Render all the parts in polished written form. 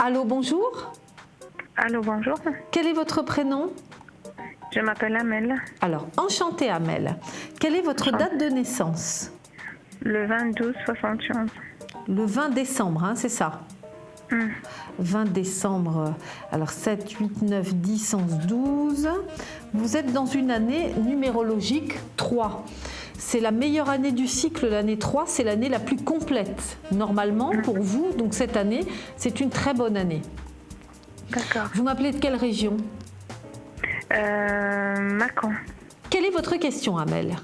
Allô, bonjour. Allô, bonjour. Quel est votre prénom? Je m'appelle Amel. Alors, enchantée Amel. Quelle est votre date de naissance? Le 20-12-71. Le 20 décembre, hein, c'est ça? 20 décembre, alors 7, 8, 9, 10, 11, 12. Vous êtes dans une année numérologique 3. C'est la meilleure année du cycle, l'année 3, c'est l'année la plus complète. Normalement, pour vous, donc cette année, c'est une très bonne année. D'accord. Vous m'appelez de quelle région? Macon. Quelle est votre question, Amel?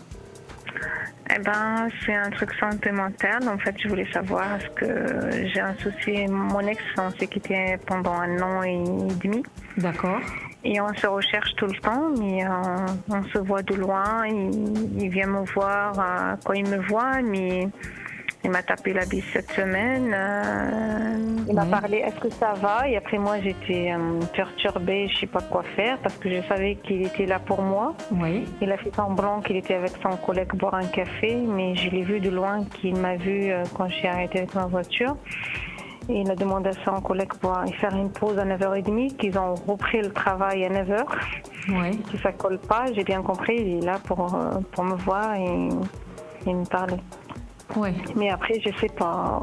Eh ben, c'est un truc santé mentale. En fait, je voulais savoir est-ce que j'ai un souci. Mon ex, on s'est quitté pendant 1 an et demi. D'accord. Et on se recherche tout le temps, mais on se voit de loin. Il vient me voir quand il me voit, mais il m'a tapé la bise cette semaine. Il m'a parlé, est-ce que ça va? Et après moi, j'étais perturbée, je ne sais pas quoi faire, parce que je savais qu'il était là pour moi. Oui. Il a fait semblant qu'il était avec son collègue boire un café, mais je l'ai vu de loin qu'il m'a vu quand j'ai arrêté avec ma voiture. Et il a demandé à son collègue pour faire une pause à 9h30, qu'ils ont repris le travail à 9h. Oui. Si ça ne colle pas, j'ai bien compris, il est là pour me voir et me parler. Oui. Mais après, je sais pas.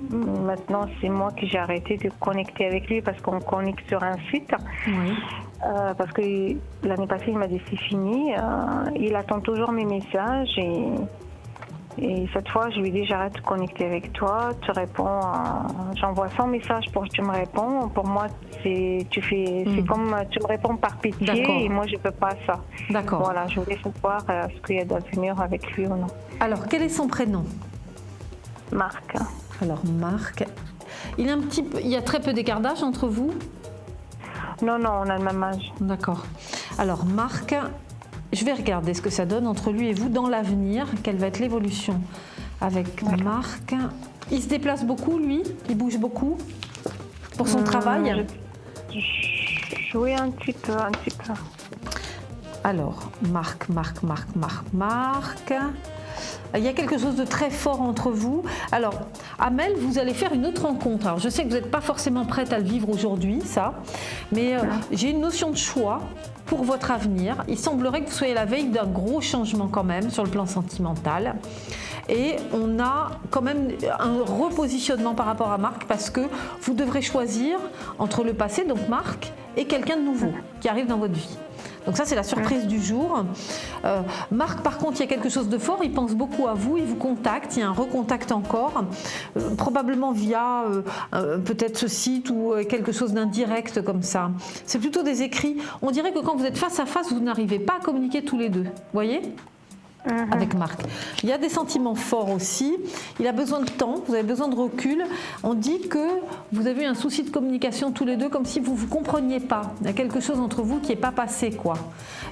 Maintenant, c'est moi qui j'ai arrêté de connecter avec lui parce qu'on connecte sur un site. Oui. Parce que l'année passée, il m'a dit c'est fini. Il attend toujours mes messages et cette fois, je lui dis j'arrête de connecter avec toi. Tu réponds, j'envoie 100 messages pour que tu me réponds. Pour moi, c'est comme tu me réponds par pitié et moi, je peux pas ça. D'accord. Voilà, je voulais savoir ce qu'il y a d'avenir avec lui ou non. Alors, quel est son prénom? Marc. Alors, Marc. Il y a très peu d'écart d'âge entre vous? Non, on a le même âge. D'accord. Alors, Marc, je vais regarder ce que ça donne entre lui et vous dans l'avenir. Quelle va être l'évolution avec Marc? Il se déplace beaucoup, lui? Il bouge beaucoup pour son travail? Oui, un petit peu. Alors, Marc. Il y a quelque chose de très fort entre vous. Alors, Amel, vous allez faire une autre rencontre. Alors, je sais que vous n'êtes pas forcément prête à le vivre aujourd'hui, ça, mais j'ai une notion de choix pour votre avenir. Il semblerait que vous soyez à la veille d'un gros changement quand même sur le plan sentimental. Et on a quand même un repositionnement par rapport à Marc parce que vous devrez choisir entre le passé, donc Marc, et quelqu'un de nouveau qui arrive dans votre vie. Donc ça, c'est la surprise du jour. Marc, par contre, il y a quelque chose de fort. Il pense beaucoup à vous, il vous contacte. Il y a un recontact encore, probablement via peut-être ce site ou quelque chose d'indirect comme ça. C'est plutôt des écrits. On dirait que quand vous êtes face à face, vous n'arrivez pas à communiquer tous les deux. Vous voyez ? Avec Marc. Il y a des sentiments forts aussi. Il a besoin de temps, vous avez besoin de recul. On dit que vous avez eu un souci de communication tous les deux, comme si vous ne vous compreniez pas. Il y a quelque chose entre vous qui n'est pas passé, quoi.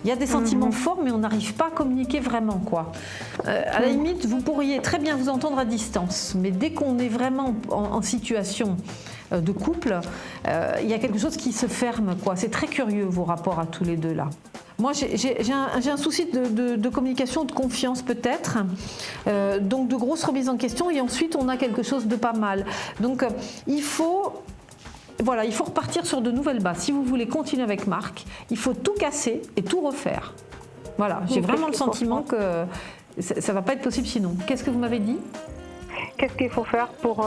Il y a des sentiments forts, mais on n'arrive pas à communiquer vraiment, quoi. À la limite, vous pourriez très bien vous entendre à distance, mais dès qu'on est vraiment en situation de couple, il y a quelque chose qui se ferme, quoi. C'est très curieux, vos rapports à tous les deux, là. Moi, j'ai un souci de communication, de confiance peut-être, donc de grosses remises en question, et ensuite on a quelque chose de pas mal. Donc il faut repartir sur de nouvelles bases. Si vous voulez continuer avec Marc, il faut tout casser et tout refaire. Voilà, j'ai vraiment le sentiment que ça ne va pas être possible sinon. Qu'est-ce que vous m'avez dit ? Qu'est-ce qu'il faut faire pour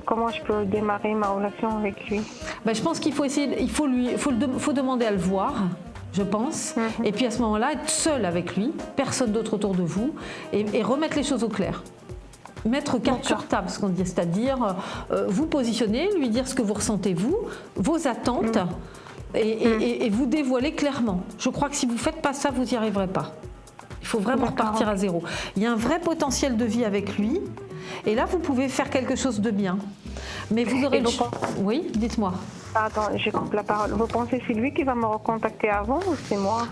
comment je peux démarrer ma relation avec lui ? Je pense qu'il faut essayer, il faut demander à le voir. Je pense, et puis à ce moment-là, être seul avec lui, personne d'autre autour de vous, et remettre les choses au clair. Mettre carte sur table, ce qu'on dit, c'est-à-dire vous positionner, lui dire ce que vous ressentez vous, vos attentes, et vous dévoiler clairement. Je crois que si vous ne faites pas ça, vous n'y arriverez pas. Il faut vraiment repartir à zéro. Il y a un vrai potentiel de vie avec lui, et là, vous pouvez faire quelque chose de bien. Mais vous aurez Oui, dites-moi. Pardon, je coupe la parole. Vous pensez que c'est lui qui va me recontacter avant ou c'est moi ?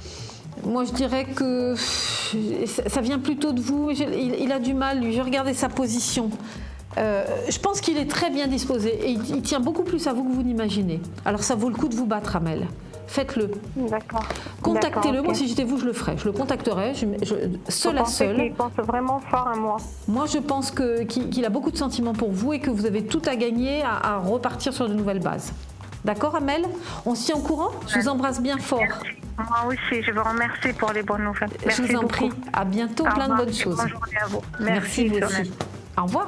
Moi, je dirais que ça vient plutôt de vous. Il a du mal, lui. Je regardais sa position. Je pense qu'il est très bien disposé et il tient beaucoup plus à vous que vous n'imaginez. Alors, ça vaut le coup de vous battre, Amel. faites-le. D'accord. Contactez-le. D'accord, Moi, ok. si j'étais vous, je le ferais. Je le contacterais, seul à Vous pensez seul. qu'il pense vraiment fort à moi? Moi, je pense qu'il a beaucoup de sentiments pour vous et que vous avez tout à gagner à repartir sur de nouvelles bases. D'accord, Amel? On se tient au courant? Je vous embrasse bien fort. Moi aussi, je vous remercie pour les bonnes nouvelles. Merci Je vous en beaucoup. prie. À bientôt, Au plein de revoir bonnes et choses. bonne journée à vous. Merci vous Lionel. aussi. Au revoir.